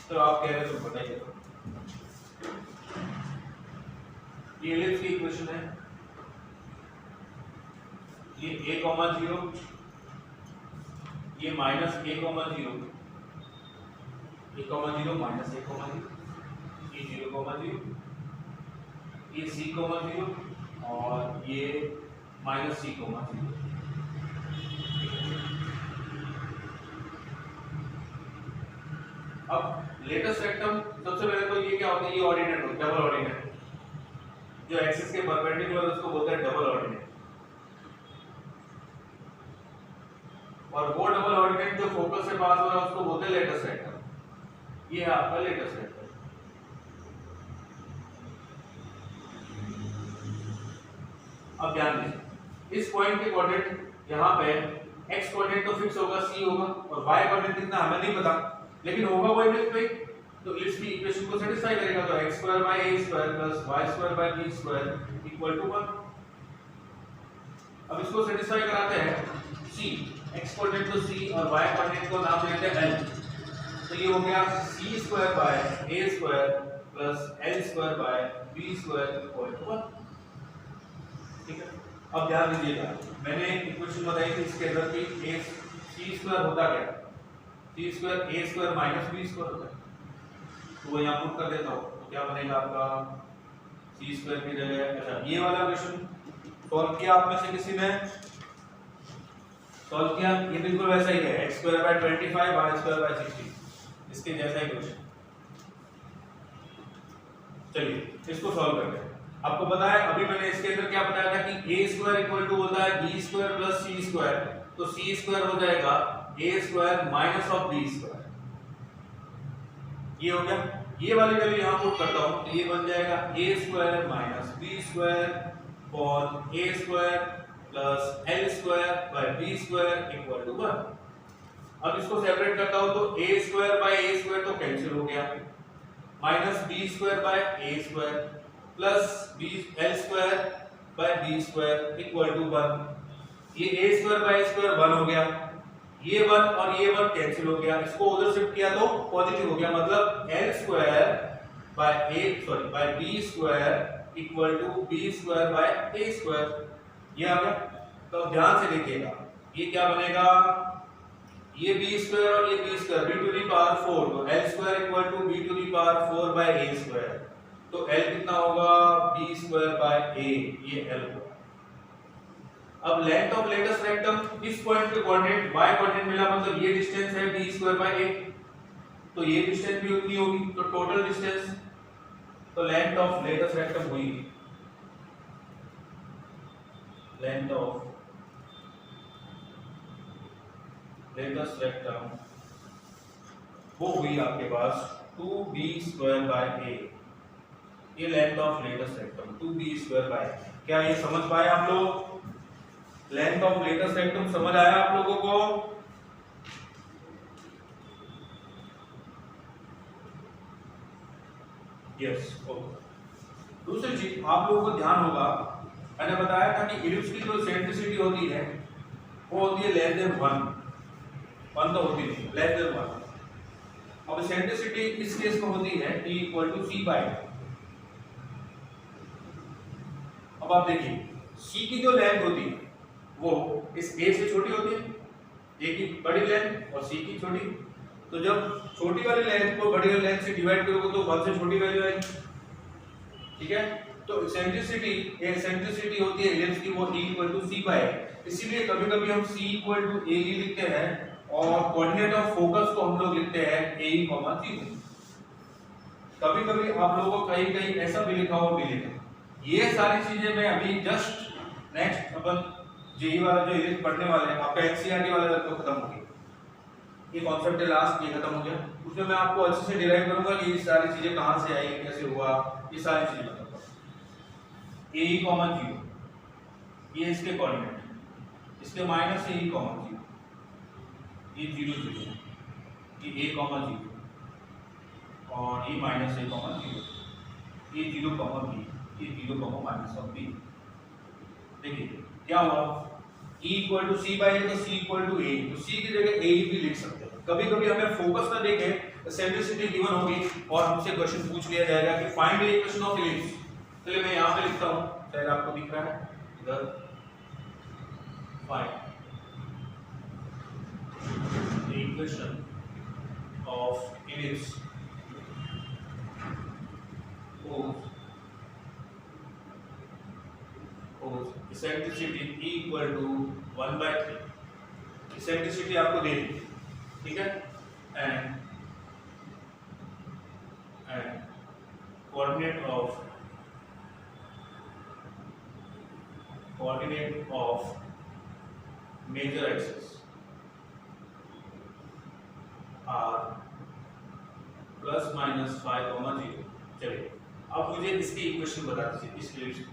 Speaker 1: तो आप कह रहे तो बताइए। ये एलिप्स की इक्वेशन है, ये a, 0, ये -a, 0, a, 0 -a, 0, ये 0,0, ये C,0 और ये -C,0। अब लेटेस्ट रेक्टम सबसे पहले तो ये क्या होता है, ये ऑर्डिनेट होता है, डबल ऑर्डिनेट। जो एक्सिस के परपेंडिकुलर उसको बोलते हैं डबल ऑर्डिनेट, और वो डबल ऑर्डिनेट जो फोकस से पास हो रहा है उसको बोलते हैं लेटेस्ट रेक्टम। ये है आपका लेटेस्ट रेक्टम। अब ध्यान दीजिए, इस पॉइंट के कोऑर्डिनेट यहाँ पे x कोऑर्डिनेट तो फिक्स होगा, c होगा, और y कोऑर्डिनेट कितना हमें नहीं पता, लेकिन होगा वो इलिप्स पे, तो इलिप्स की इक्वेशन को सेटिस्फाई करेगा। तो x² + a² + y² / b² = 1। अब इसको सेटिस्फाई कराते हैं c, x कोऑर्डिनेट को c और y कोऑर्डिनेट को नाम देते हैं l। तो ये हो गया c² / a² + l² / b² = 1। ठीक है, अब ध्यान दीजिएगा, मैंने इक्वेशन बताई थी इसके अंदर की c² होता क्या, c² a² - b² होता है। तो वो यहाँ पुट कर देता हूँ, तो क्या बनेगा आपका c² की जगह, अच्छा ये वाला क्वेश्चन सॉल्व किया आप में से किसी ने सॉल्व किया, ये बिल्कुल वैसा ही है, x² / 25 y² / 60, इसके जैसा ही क्वेश्चन। चलिए इसको सॉल्व करते हैं। आपको पता है अभी मैंने इसके अंदर क्या बताया था कि a² = होता है b² + c², तो c² हो जाएगा a² - b²। ये हो गया, ये वाली वैल्यू यहां पुट करता हूं, तो ये बन जाएगा a² - b² for a² + l² / b² = 1। अब इसको सेपरेट करता हूं, तो a² / a² तो कैंसिल हो गया, -b² / a² plus l² / b² = 1। ये a² / a² 1 हो गया, ये 1 और ये 1 कैंसिल हो गया, इसको उधर शिफ्ट किया तो पॉजिटिव हो गया, मतलब l² / b² = a²। ये आ गया। तो ध्यान से देखिएगा, ये क्या बनेगा, ये b² और ये b² b⁴, तो l² = b⁴/a²। तो l कितना होगा, b² / a, ये l होगा। अब लेंथ ऑफ लेटेस्ट रेक्टम, इस पॉइंट पे कोऑर्डिनेट y कोऑर्डिनेट मिला, मतलब ये डिस्टेंस है b² / a, तो ये डिस्टेंस भी उतनी होगी, तो टोटल डिस्टेंस, तो लेंथ ऑफ लेटेस्ट रेक्टम हुई, लेंथ ऑफ लेटेस्ट रेक्टम वो हुई आपके पास 2b² / a। ये length of latest rectum 2b² / a। क्या ये समझ पाए आप लोग? लेंथ ऑफ लेटेस्ट रेक्टम समझ आया आप लोगों को? Yes, okay. दूसरी चीज आप लोगों को ध्यान होगा, मैंने बताया था कि इलिप्स की जो सेंट्रिसिटी होती है वो होती है <1 तो होती नहीं, <1। अब सेंट्रिसिटी इस केस में होती है T = c/। अब आप देखिए, c की जो लेंथ होती है वो इस a से छोटी होती है, a की बड़ी लेंथ और c की छोटी। तो जब छोटी वाली लेंथ को बड़ी वाली लेंथ से डिवाइड करोगे तो 1 से छोटी वैल्यू आएगी, ठीक है। तो सेंट्रिसिटी होती है इलिप्स की, वो T = c/a। इसीलिए कभी-कभी हम c = a लिखते हैं और कोऑर्डिनेट ऑफ फोकस को हम लोग लिखते हैं a, 0। कभी-कभी आप लोगों को कहीं ऐसा भी लिखा हुआ मिलेगा। ये सारी चीजें मैं अभी जस्ट नेक्स्ट अपन जेई वाला जो इलिप्स पढ़ने वाले हैं, आपका एनसीईआरटी वाला तो खत्म हो गया, ये कॉन्सेप्ट है लास्ट, ये खत्म हो गया। उसमें मैं आपको अच्छे से डिराइव करूंगा कि ये सारी चीजें कहां से आई, कैसे हुआ, ये सारी चीजें बताऊंगा। a, 0 ये इसके कोऑर्डिनेट, इसके -a, 0 ये 0 0, ये a, 0 और ये -a, 0, ये 0, b, ये 0, -b। देखिए क्या हुआ, E = c/a, तो c = a, तो c की जगह a भी लिख सकते हैं। कभी-कभी हमें फोकस ना देके सेंट्रिसिटी गिवन होगी और हमसे क्वेश्चन पूछ लिया जाएगा कि find the equation of ellipse. चलिए मैं यहां पे लिखता हूं, शायद आपको दिख रहा है इधर, find the equation of ellipse eccentricity E equal to 1/3। Eccentricity आपको दे दी, ठीक है, and coordinate of major axis are plus minus 5,0। चलिए अब मुझे इसकी इक्वेशन बता दीजिए इस इलिप्स की।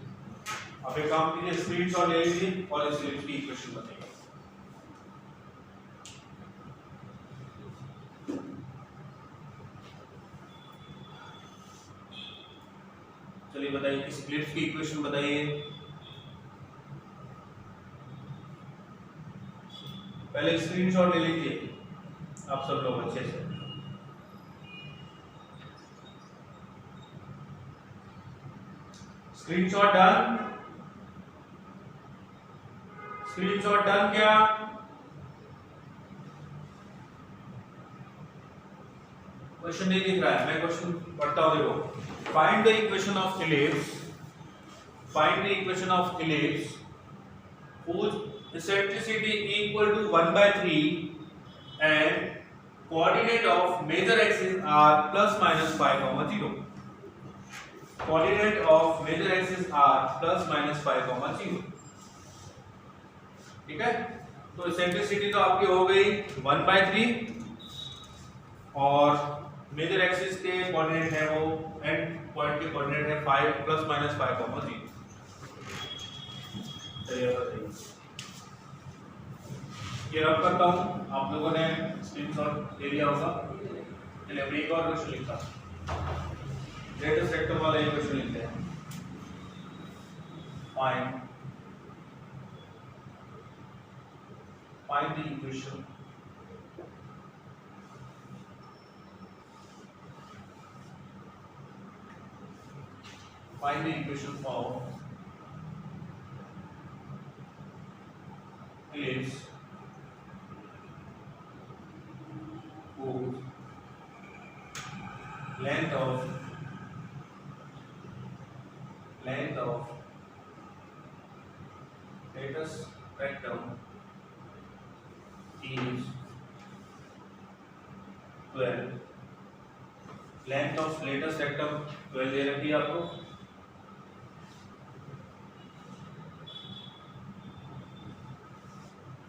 Speaker 1: अब एक काम कीजिए, स्क्रीनशॉट ले लीजिए और इस इलिप्स की इक्वेशन बताइए। चलिए बताइए इस इलिप्स की इक्वेशन बताइए। पहले स्क्रीनशॉट ले लीजिए आप सब लोग अच्छे से। Screenshot done? स्क्रीनशॉट डन क्या? क्वेश्चन नहीं दिख रहा है, मैं क्वेश्चन पढ़ता हूं, देखो। Find the equation of ellipse, find the equation of ellipse whose eccentricity equal to 1/3 and coordinate of major axis are plus minus 5,0। coordinate of major axis are plus minus 5,0। ठीक है, तो इसेंट्रिसिटी तो आपकी हो गई 1/3 और मेजर एक्सिस के coordinate है वो एंड पॉइंट के कोऑर्डिनेट है 5 प्लस माइनस 5,0। चलिए बताइए, ये रब करता हूं, आप लोगों ने स्क्रीनशॉट ले लिया होगा। चलिए अब एक और क्वेश्चन लिखता हूं, डेटा सेक्टर वाला एक क्वेश्चन लिखते हैं। find the equation of ellipse whose length of latest rectum is 12। Length of latest rectum 12 दे रखी है आपको।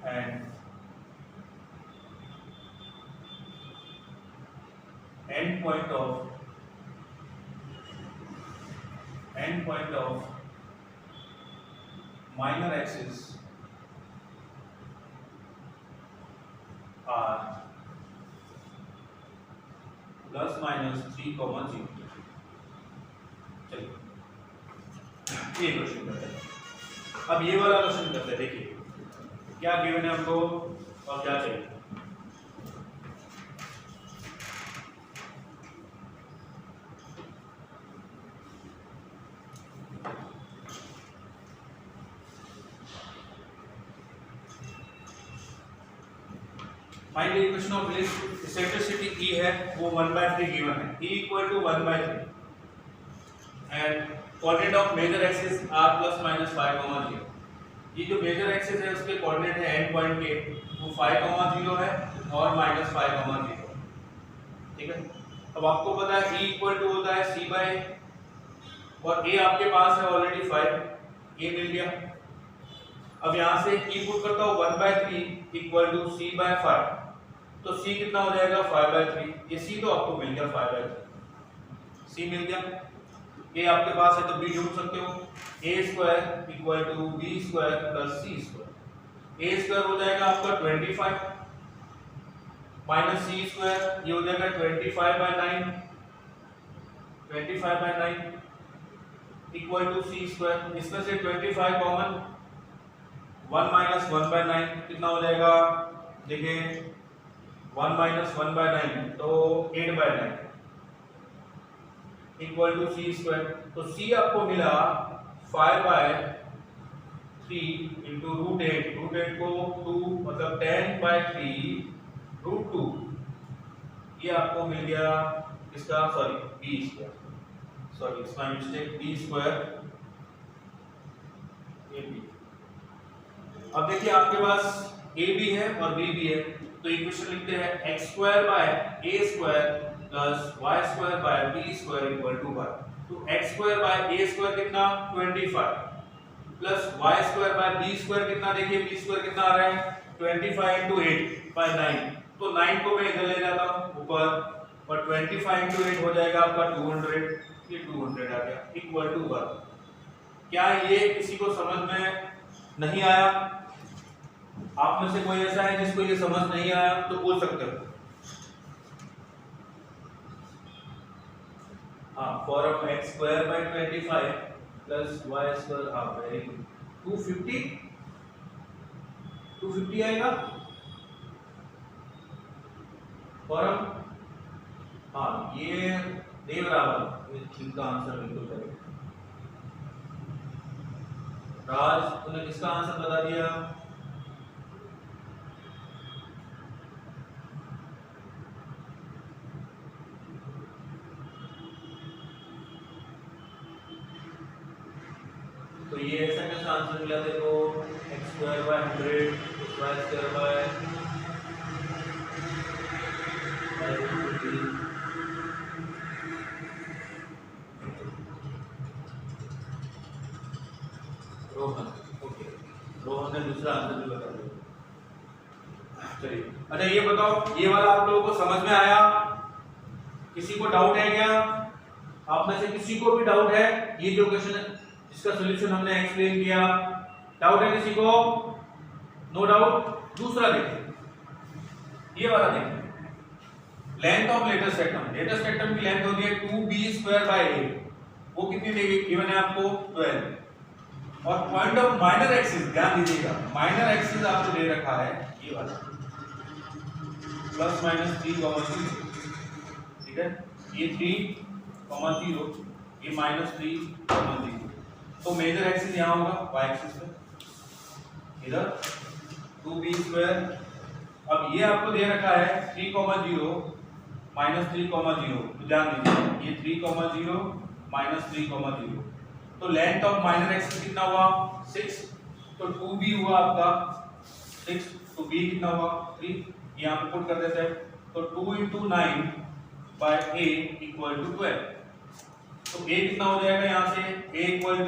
Speaker 1: And and point of minor axis are plus minus 3,0। चलिए ये क्वेश्चन करते हैं। अब ये वाला क्वेश्चन करते हैं, देखिए क्या गिवन है हमको और क्या चाहिए। Find the equation of ellipse, eccentricity E है वो 1/3 गिवन है, E equal to 1/3 and coordinate of major axis r plus minus 5,0। ये जो मेजर एक्सिस है उसके कोऑर्डिनेट है एंड पॉइंट के, वो 5,0 है और माइनस 5,0। ठीक है, अब आपको पता है E इक्वल टू होता है c बाय, और a आपके पास है ऑलरेडी 5, a मिल गया। अब यहाँ से E पुट करता हूँ 1/3 इक्वल टू c बाय 5, तो c कितना हो जाएगा 5/3। ये c तो आपको मिल गया 5/3, c मिल गया। a आपके पास है तो b ढूंढ सकते हो, a square equal to b square plus c square. a square हो जाएगा आपका 25 माइनस c स्क्वायर, ये हो जाएगा 25/9 इक्वल टू c स्क्वायर। इसमें से 25 कॉमन, 1 माइनस 1/9 कितना हो जाएगा, देखिए 1 माइनस 1/9 तो 8/9 इक्वल टू c स्क्वायर। तो c आपको मिला 5/3 इंटू √8, √8 को 2 मतलब 10/3 √2, ये आपको मिल गया इसका, sorry b square, sorry it's my mistake, b square, ये b अब देखिए आपके पास a भी है और b भी है, तो इक्वेशन लिखते हैं x square by a square plus y square by b square equal to 1। तो x square by a square कितना 25 plus y square by b square कितना, देखिए b स्क्वायर कितना आ रहा है 25 into 8 by 9, तो 9 को मैं इधर ले जाता हूं ऊपर और 25 into 8 हो जाएगा आपका 200, ये 200 आ गया इक्वल टू 1। क्या ये किसी को समझ में नहीं आया? आप में से कोई ऐसा है जिसको ये समझ नहीं आया तो पूछ सकते हो। हाँ, form x square bye 25 plus y square, हाँ वेरी गुड, 250 आएगा फॉर्म। हाँ ये दे बराबर, इसका आंसर बिल्कुल करेक्ट। राज तूने किसका आंसर बता दिया? तो ये ऐसा कैसा आंसर मिला देखो, x square bye 100 y square bye Rohan, okay Rohan ने दूसरा आंसर भी बता दिया। चलिए अच्छा ये बताओ, ये वाला आप लोगों को समझ में आया? किसी को डाउट है क्या? आप में से किसी को भी डाउट है? ये जो क्वेश्चन है इसका सॉल्यूशन हमने एक्सप्लेन किया, डाउट है किसी को? No doubt. दूसरा देखिए, ये वाला देखिए, length of latest atom, latest atom की लेंथ होती है 2b स्क्वायर बाय a, वो कितनी देगी गिवन है आपको 12। और पॉइंट ऑफ माइनर एक्सिस, ध्यान दीजिएगा माइनर एक्सिस आपको दे रखा है ये वाला प्लस माइनस 3, 0, ठीक है, ये 3, 0, ये माइनस 3, 0। तो मेजर एक्सिस यहाँ होगा y एक्सिस पे, इधर 2b स्क्वायर। अब ये आपको दे रखा है 3, 0, माइनस 3, 0, तो ध्यान दीजिए ये 3, 0, माइनस 3, 0। तो लेंथ ऑफ माइनर एक्सिस कितना हुआ 6, तो 2b हुआ आपका 6, तो b कितना हुआ 3, यहाँ पे पुट कर देते हैं, तो 2 into 9 by a equal to 12। तो a कितना हो जाएगा यहाँ से, a इक्वल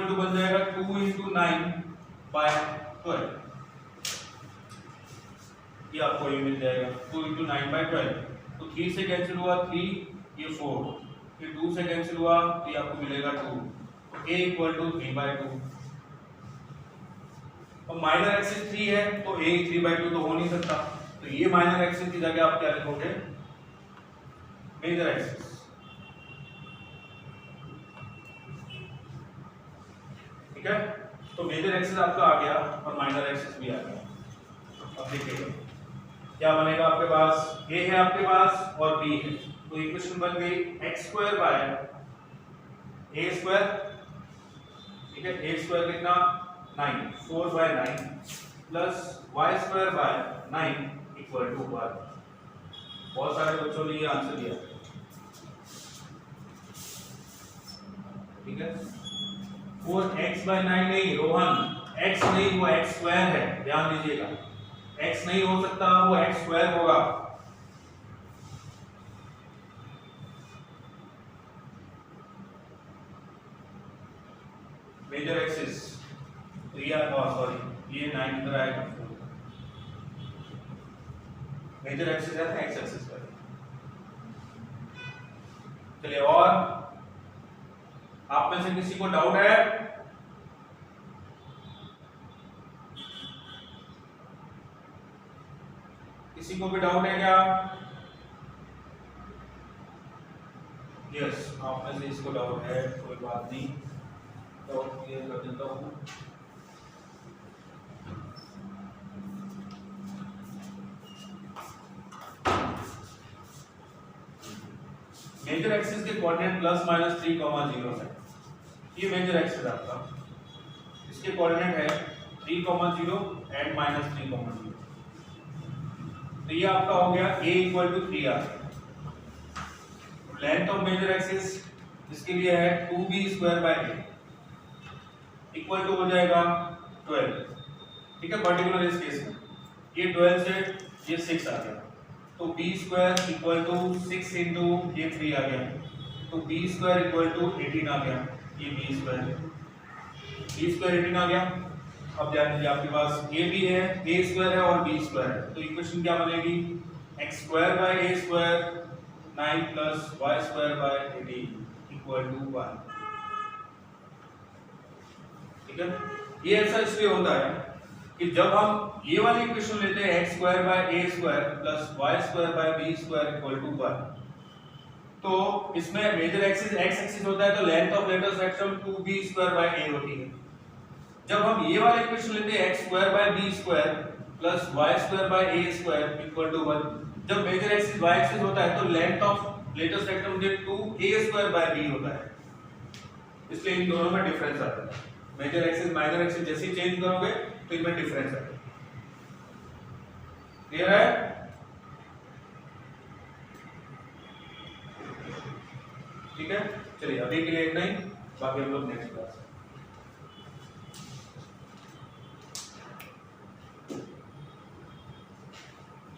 Speaker 1: टू बन जाएगा 2 into 9 by 12, ये आपको ये मिल जाएगा 2 into 9 by 12। तो 3 से कैंसिल हुआ 3, ये 4, फिर 2 से कैंसिल हुआ तो ये आपको मिलेगा 2, तो a इक्वल टू 3 by 2। अब माइनर एक्सिस 3 है तो a 3 by 2 तो हो नहीं सकता, तो ये माइनर एक्सिस की जगह आप क्या लिखोगे मेजर एक्सिस। ठीक है, तो मेजर एक्सिस आपका आ गया और माइनर एक्सिस भी आ गया। अब देखिएगा क्या बनेगा आपके पास, a है आपके पास और b है, तो इक्वेशन बन गई x square by a square, ठीक है, a स्क्वायर कितना 9, 4 by 9 plus y square by 9 equal to 1। बहुत सारे बच्चों ने ये आंसर दिया, ठीक है। 4x by 9 नहीं रोहन, x नहीं, वो x स्क्वायर है, ध्यान दीजिएगा x नहीं हो सकता, वो x स्क्वायर होगा। मेजर एक्सिस सॉरी ये 9 इधर आएगा, मेजर एक्सिस है x एक्सिस पर। चलिए और आप में से किसी को डाउट है? किसी को भी डाउट है क्या? यस, आप में से इसको डाउट है, कोई बात नहीं, डाउट क्लियर कर देता हूं। मेजर एक्सिस के कोऑर्डिनेट प्लस माइनस 3, 0 है, ये मेजर एक्सिस आपका, इसके कोऑर्डिनेट है 3, 0 एंड माइनस 3, 0। तो ये आपका हो गया a इक्वल टू 3 आ गया। लेंथ ऑफ मेजर एक्सिस इसके लिए है 2b square by a equal to हो जाएगा 12, ठीक है, पर्टिकुलर इस केस में ये 12 से ये 6 आ गया, तो B square equal to 6 into ये 3 आ गया, तो बी स्क्वायर इक्वल टू 18 आ गया, ये बी स्क्वायर 18 आ गया। अब ध्यान दीजिए आपके पास ए भी है, ए स्क्वायर है और बी स्क्वायर है, तो इक्वेशन क्या बनेगी, X square by A square 9 plus Y square by 18 equal to 1, ठीक है। ये ऐसा इसलिए होता है कि जब हम ये वाली इक्वेशन लेते हैं X square by A square plus Y square by B square equal to 1, तो इसमें मेजर एक्सिस एक्स एक्सिस होता है, तो length of letter section 2b square by a होती है। जब हम ये वाला इक्वेशन लेते हैं x square by b square plus y square by a square equal to 1, जब मेजर एक्सिस y एक्सिस होता है तो लेंथ ऑफ लेटर सेक्शन मुझे 2a स्क्वायर बाय b होता है, इसलिए इन दोनों में डिफरेंस आता है। मेजर एक्सिस माइनर एक्सिस जैसे ही चेंज करोगे तो इनमें डिफरेंस आता है। क्लियर है? ठीक है, चलिए अभी के लिए इतना ही, बाकी हम लोग नेक्स्ट क्लास